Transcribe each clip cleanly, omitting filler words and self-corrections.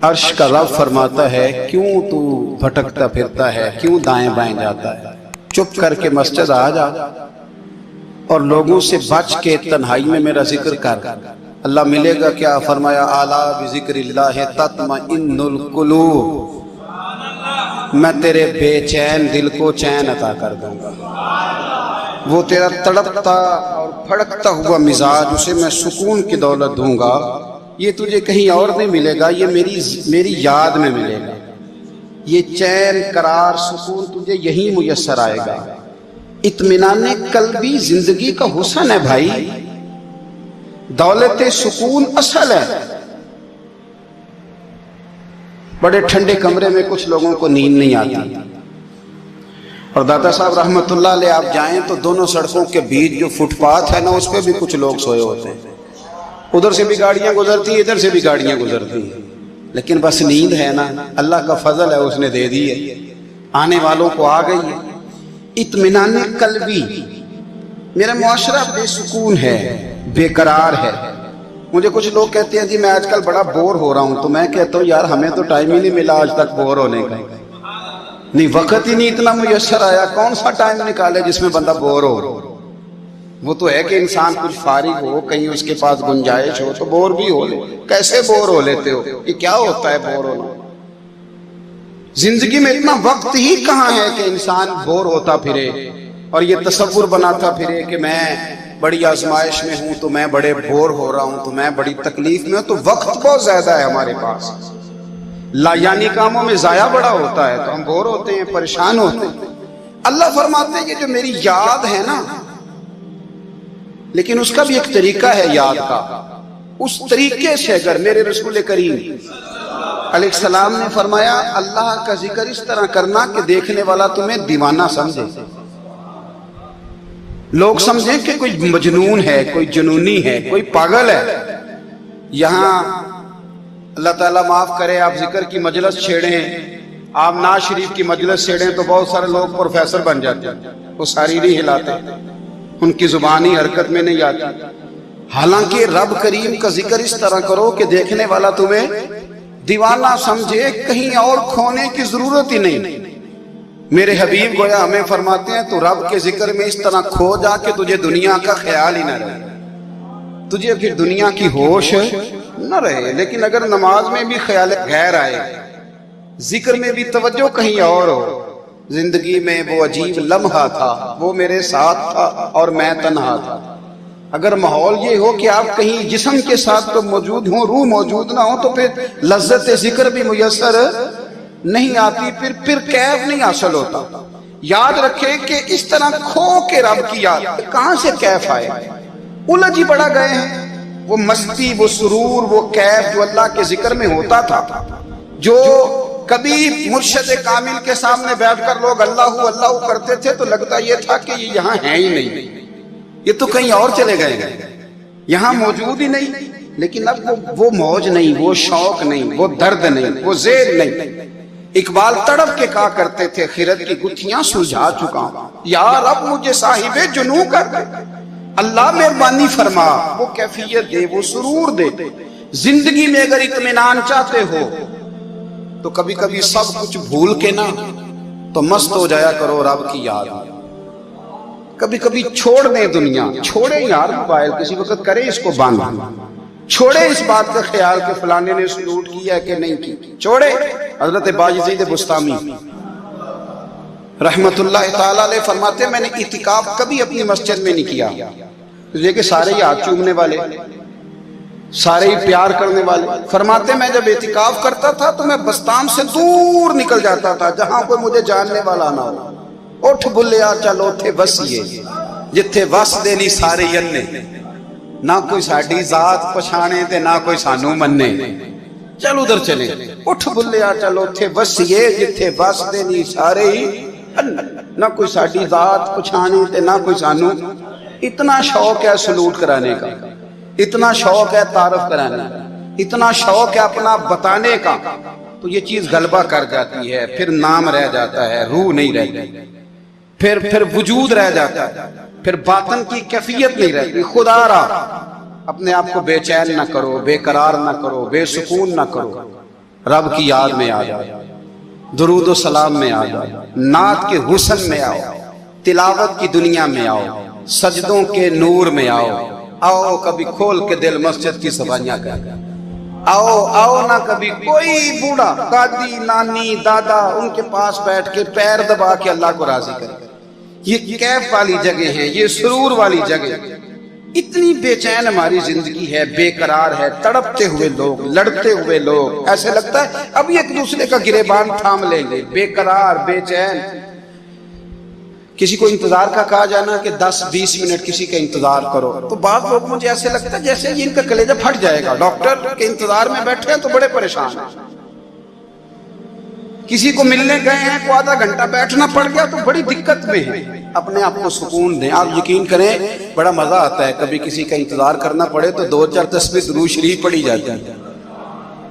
अर्श का रब फरमाता है, क्यों तू भटकता फिरता है, क्यों दाएं बाएं जाता है, चुप करके मस्जिद आ जा और लोगों से बच के तन्हाई में मेरा जिक्र कर। अल्लाह मिलेगा क्या? फरमाया आला बिज़िक्रिल्लाह तत्मइन्नुल कुलूब, मैं तेरे बेचैन दिल को चैन अता कर दूंगा। वो तेरा तड़पता और फड़कता हुआ मिजाज, उसे मैं सुकून की दौलत दूंगा। ये तुझे कहीं और नहीं मिलेगा, ये मेरी याद में मिलेगा। ये चैन करार सुकून तुझे यहीं मुयस्सर आएगा। इत्मीनाने कल्बी जिंदगी का हुस्न है भाई, दौलत सुकून असल है। बड़े ठंडे कमरे में कुछ लोगों को नींद नहीं आती, और दादा साहब रहमतुल्लाह अलैह आप जाएं तो दोनों सड़कों के बीच जो फुटपाथ है ना, उस पर भी कुछ लोग सोए होते हैं। उधर से भी गाड़ियां गुजरती, इधर से भी गाड़ियां गुजरती, लेकिन बस नींद है ना, अल्लाह का फजल है, उसने दे दी है, आने वालों को आ गई है। इत्मीनाने कल्बी, मेरा मुआशरा बेसुकून है, बेकरार है। मुझे कुछ लोग कहते हैं जी मैं आजकल बड़ा बोर हो रहा हूं, तो मैं कहता हूं यार हमें तो टाइम ही नहीं मिला आज तक बोर होने का, नहीं वक्त ही नहीं इतना मुयस्सर आया। कौन सा टाइम निकाले जिसमें बंदा बोर हो? वो तो है कि इंसान कुछ फारिग हो, कहीं उसके पास गुंजाइश हो तो बोर भी हो ले। कैसे बोर हो लेते हो? ये क्या होता है बोर होना? जिंदगी में इतना वक्त ही कहाँ है कि इंसान बोर होता फिरे और ये तसव्वुर बनाता फिरे कि मैं बड़ी आजमाइश में हूं, तो मैं बड़े बोर हो रहा हूं, तो मैं बड़ी तकलीफ में हूं। तो वक्त बहुत ज्यादा है हमारे पास, लायानी कामों में जाया बड़ा होता है, तो हम बोर होते हैं, परेशान होते हैं। अल्लाह फरमाते हैं कि जो मेरी याद है ना, लेकिन उसका भी एक तरीका है याद का। उस तरीके से अगर मेरे रसूल करीम अलैहिस्सलाम ने फरमाया अल्लाह का जिक्र इस तरह करना कि देखने वाला तुम्हें दीवाना समझे, लोग समझें कि कोई मजनून है, कोई जुनूनी है, कोई पागल है। यहां अल्लाह ताला माफ करे, आप जिक्र की मजलिस छेड़ें, आप नाज शरीफ की मजलिस छेड़ें तो बहुत सारे लोग प्रोफेसर बन जाते हैं, वो सारी नहीं हिलाते, उनकी जुबान ही हरकत में नहीं आती। हालांकि रब करीम का जिक्र इस तरह करो कि देखने वाला तुम्हें दीवाना समझे, कहीं और खोने की जरूरत ही नहीं। मेरे हबीब गोया हमें फरमाते हैं तो रब के जिक्र में इस तरह खो जा कि तुझे दुनिया का ख्याल ही ना रहे, तुझे फिर दुनिया की होश न रहे। लेकिन अगर नमाज में भी ख्याल गैर आए, जिक्र में भी तवज्जो कहीं और हो, जिंदगी में वो अजीब लम्हा था, वो मेरे साथ था और मैं तन्हा था। अगर माहौल ये हो कि आप कहीं जिस्म के साथ तो मौजूद हो, रूह मौजूद ना हो, तो फिर लज्जत जिक्र भी मुयस्सर नहीं आती, फिर कैफ नहीं हासिल होता। याद रखे कि इस तरह खो के रब की याद कहां से कैफ आए? उलझ ही पड़ा गए हैं। वो मस्ती, वो सुरूर, वो कैफ जो अल्लाह के जिक्र में होता था, जो कभी मुर्शिद कामिल के सामने बैठकर लोग अल्लाह अल्लाह करते थे तो लगता ये था कि ये यहाँ है ही नहीं, ये तो कहीं और चले गए, यहाँ मौजूद ही नहीं। लेकिन अब वो मौज नहीं, वो शौक नहीं, वो दर्द नहीं, वो ज़ेर नहीं। इकबाल तड़प के कहा करते थे, खिरत की गुत्थियां सुलझा चुका हूं, यार अब मुझे साहिबे जुनू कर दे, अल्लाह मेहरबानी फरमा, वो कैफियत दे, वो सुरूर दे। जिंदगी में अगर इत्मीनान चाहते हो तो कभी कभी सब कुछ भूल के ना तो मस्त हो जाया करो रब की याद में। कभी कभी छोड़ दें दुनिया, छोड़े यार मोबाइल, किसी वक्त करे इसको बंद, छोड़े इस बात का ख्याल कि फलाने ने सलूट किया कि नहीं की, छोड़े। हजरत बायजीद बुस्तामी रहमतुल्लाह ताला अलैह फरमाते मैंने इतिकाफ कभी अपनी मस्जिद में नहीं किया। देखिए सारे ही हाथ चूमने वाले, सारे ही प्यार करने वाले। फरमाते मैं जब एतिकाफ करता था तो मैं बस्ताम से दूर निकल जाता था, जहां कोई मुझे जानने वाला ना हो। उठ बुलिया चल उथे वसीए, जिथे वस दे नहीं सारे यन्ने, ना कोई साडी जात पछाणे ते ना कोई सानू मन्ने, चल उधर चले। उठ बुलिया चल उथे वसीए, जिथे वस दे नहीं सारे ही, ना कोई साडी जात पछाणे ते ना कोई सानू। इतना शौक है सलूट कराने का, इतना शौक है तारफ कराने का, इतना शौक है अपना बताने का, तो ये चीज गलबा कर जाती है। फिर नाम रह जाता है, रूह नहीं रहती, फिर वजूद रह जाता है, फिर बातन की कैफियत नहीं रहती। खुदा रहा अपने आप को बेचैन ना करो, बेकरार ना करो, बेसुकून ना करो। رب کی یاد میں آ جاؤ، درود و سلام میں آ جاؤ، نعت کے حسن میں آؤ، تلاوت کی دنیا میں آؤ، سجدوں کے نور میں آؤ، آؤ کبھی کھول کے دل مسجد کی صفائیاں کر، آؤ نہ کبھی کوئی بوڑھا، دادی، نانی، دادا ان کے پاس بیٹھ کے پیر دبا کے اللہ کو راضی کرے۔ یہ کیف والی جگہ ہے، یہ سرور والی جگہ ہے۔ اتنی بے چین ہماری زندگی ہے، بے قرار ہے، تڑپتے ہوئے لوگ، لڑتے ہوئے لوگ، ایسے لگتا ہے ابھی ایک دوسرے کا گریبان تھام لیں گے، بے قرار، بے چین۔ کسی کو انتظار کا کہا جانا کہ 10-20 منٹ کسی کا انتظار کرو، تو بعض لوگ مجھے ایسے لگتا ہے جیسے ان کا کلیجہ پھٹ جائے گا، ڈاکٹر کے انتظار میں بیٹھے ہیں تو بڑے پریشان ہیں۔ کسی کو ملنے گئے ہیں کو آدھا گھنٹہ بیٹھنا پڑ گیا تو بڑی دقت میں ہے۔ اپنے آپ کو سکون دیں۔ آپ یقین کریں بڑا مزہ آتا ہے، کبھی کسی کا انتظار کرنا پڑے تو 2-4 تسبیح درود شریف پڑھی جاتی ہے،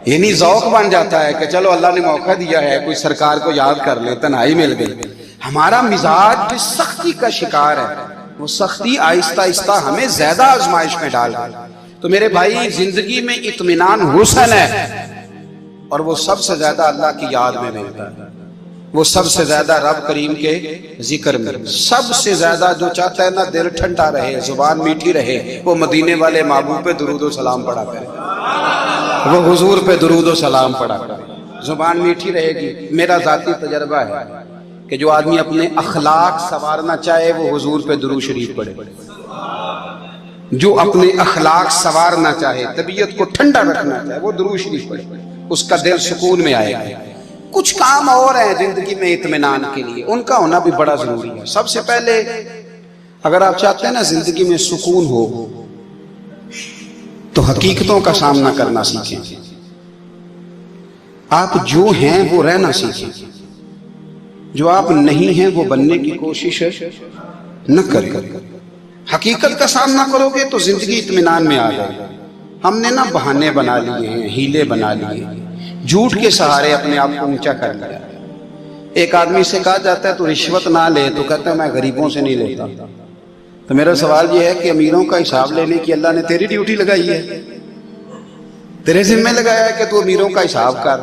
یعنی ذوق بن جاتا ہے کہ چلو اللہ نے موقع دیا ہے، کوئی سرکار کو یاد کر لے، تنہائی مل گئی۔ ہمارا مزاج سختی کا شکار ہے، وہ سختی آہستہ آہستہ ہمیں زیادہ آزمائش میں ڈال گئی۔ تو میرے بھائی زندگی میں اطمینان حسن ہے، اور وہ سب سے زیادہ اللہ کی یاد میں ملتا ہے، وہ سب سے زیادہ رب کریم کے ذکر میں، سب سے زیادہ جو چاہتا ہے نا دل ٹھنڈا رہے، زبان میٹھی رہے، وہ مدینے والے محبوب پہ درود و سلام پڑھا کرے، وہ حضور پہ درود و سلام پڑھا کرے، زبان میٹھی رہے گی۔ میرا ذاتی تجربہ ہے کہ جو آدمی اپنے اخلاق سنوارنا چاہے وہ حضور پہ درود شریف پڑھے، جو اپنے اخلاق سنوارنا چاہے، طبیعت کو ٹھنڈا رکھنا چاہے، وہ درود شریف پڑھے، اس کا دل سکون میں آئے گا۔ کچھ کام اور ہیں زندگی میں اطمینان کے لیے، ان کا ہونا بھی بڑا ضروری ہے۔ سب سے پہلے اگر آپ چاہتے ہیں نا زندگی میں سکون ہو تو حقیقتوں کا سامنا کرنا سیکھیں۔ آپ جو ہیں وہ رہنا سیکھیں، جو آپ نہیں ہیں وہ بننے کی کوشش نہ کریں۔ حقیقت کا سامنا کرو گے تو زندگی اطمینان میں آ جائے گی۔ ہم نے نا بہانے بنا لیے ہیں، ہیلے بنا لیے ہیں، جھوٹ کے سہارے اپنے آپ کو اونچا کر لیا۔ ایک آدمی سے کہا جاتا ہے تو رشوت نہ لے، تو کہتا ہے میں غریبوں سے نہیں لیتا۔ تو میرا سوال یہ ہے کہ امیروں کا حساب لینے کی اللہ نے تیری ڈیوٹی لگائی ہے، تیرے ذمہ لگایا ہے کہ تو امیروں کا حساب کر،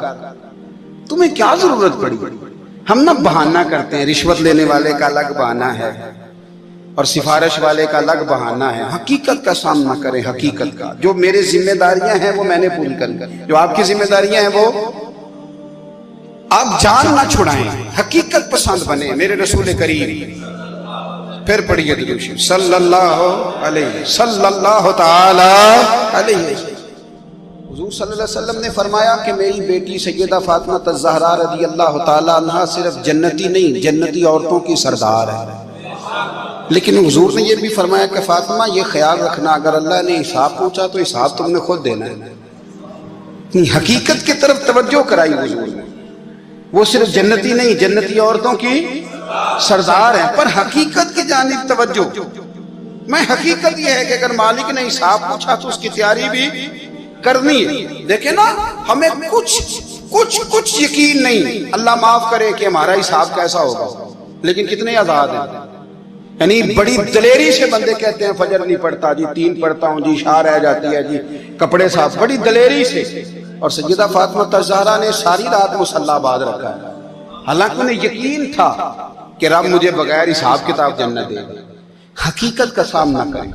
تمہیں کیا ضرورت پڑی؟ ہم نا بہانہ کرتے ہیں، رشوت لینے والے کا الگ بہانہ ہے اور سفارش والے کا الگ بہانہ ہے۔ حقیقت کا سامنا کریں، حقیقت کا۔ جو میرے ذمہ داریاں ہیں وہ میں نے پوری کرنی، جو آپ کی ذمہ داریاں ہیں وہ آپ جان نہ چھڑائیں، حقیقت پسند بنے۔ میرے رسول کریم پھر پڑھیے درود شریف صلی اللہ تعالی علیہ وسلم۔ حضور صلی اللہ علیہ وسلم نے فرمایا کہ میری بیٹی سیدہ فاطمہ الزہرا رضی اللہ تعالی عنہا صرف جنتی نہیں، جنتی عورتوں کی سردار ہے۔ لیکن حضور نے یہ بھی فرمایا کہ فاطمہ یہ خیال رکھنا اگر اللہ نے حساب پوچھا تو حساب تم نے خود دینا ہے۔ حقیقت کی طرف توجہ کرائی حضور نے، وہ صرف جنتی نہیں، جنتی عورتوں کی سردار ہیں، پر حقیقت کی جانب توجہ۔ میں حقیقت یہ ہے کہ اگر مالک نے حساب پوچھا تو اس کی تیاری بھی کرنی ہے۔ دیکھیں نا ہمیں کچھ یقین نہیں، اللہ معاف کرے کہ ہمارا حساب کیسا ہوگا، لیکن کتنے آزاد ہیں۔ یعنی بڑی دلیری سے بندے کہتے ہیں فجر نہیں پڑھتا جی، 3 پڑھتا ہوں جی، شاہ رہ جاتی ہے جی، کپڑے صاف، بڑی دلیری سے۔ اور سیدہ فاطمہ الزہرا نے ساری رات مصلی باندھ رکھا ہے، حالانکہ انہیں یقین تھا کہ رب مجھے بغیر حساب کتاب جنت دے گا۔ حقیقت کا سامنا کریں۔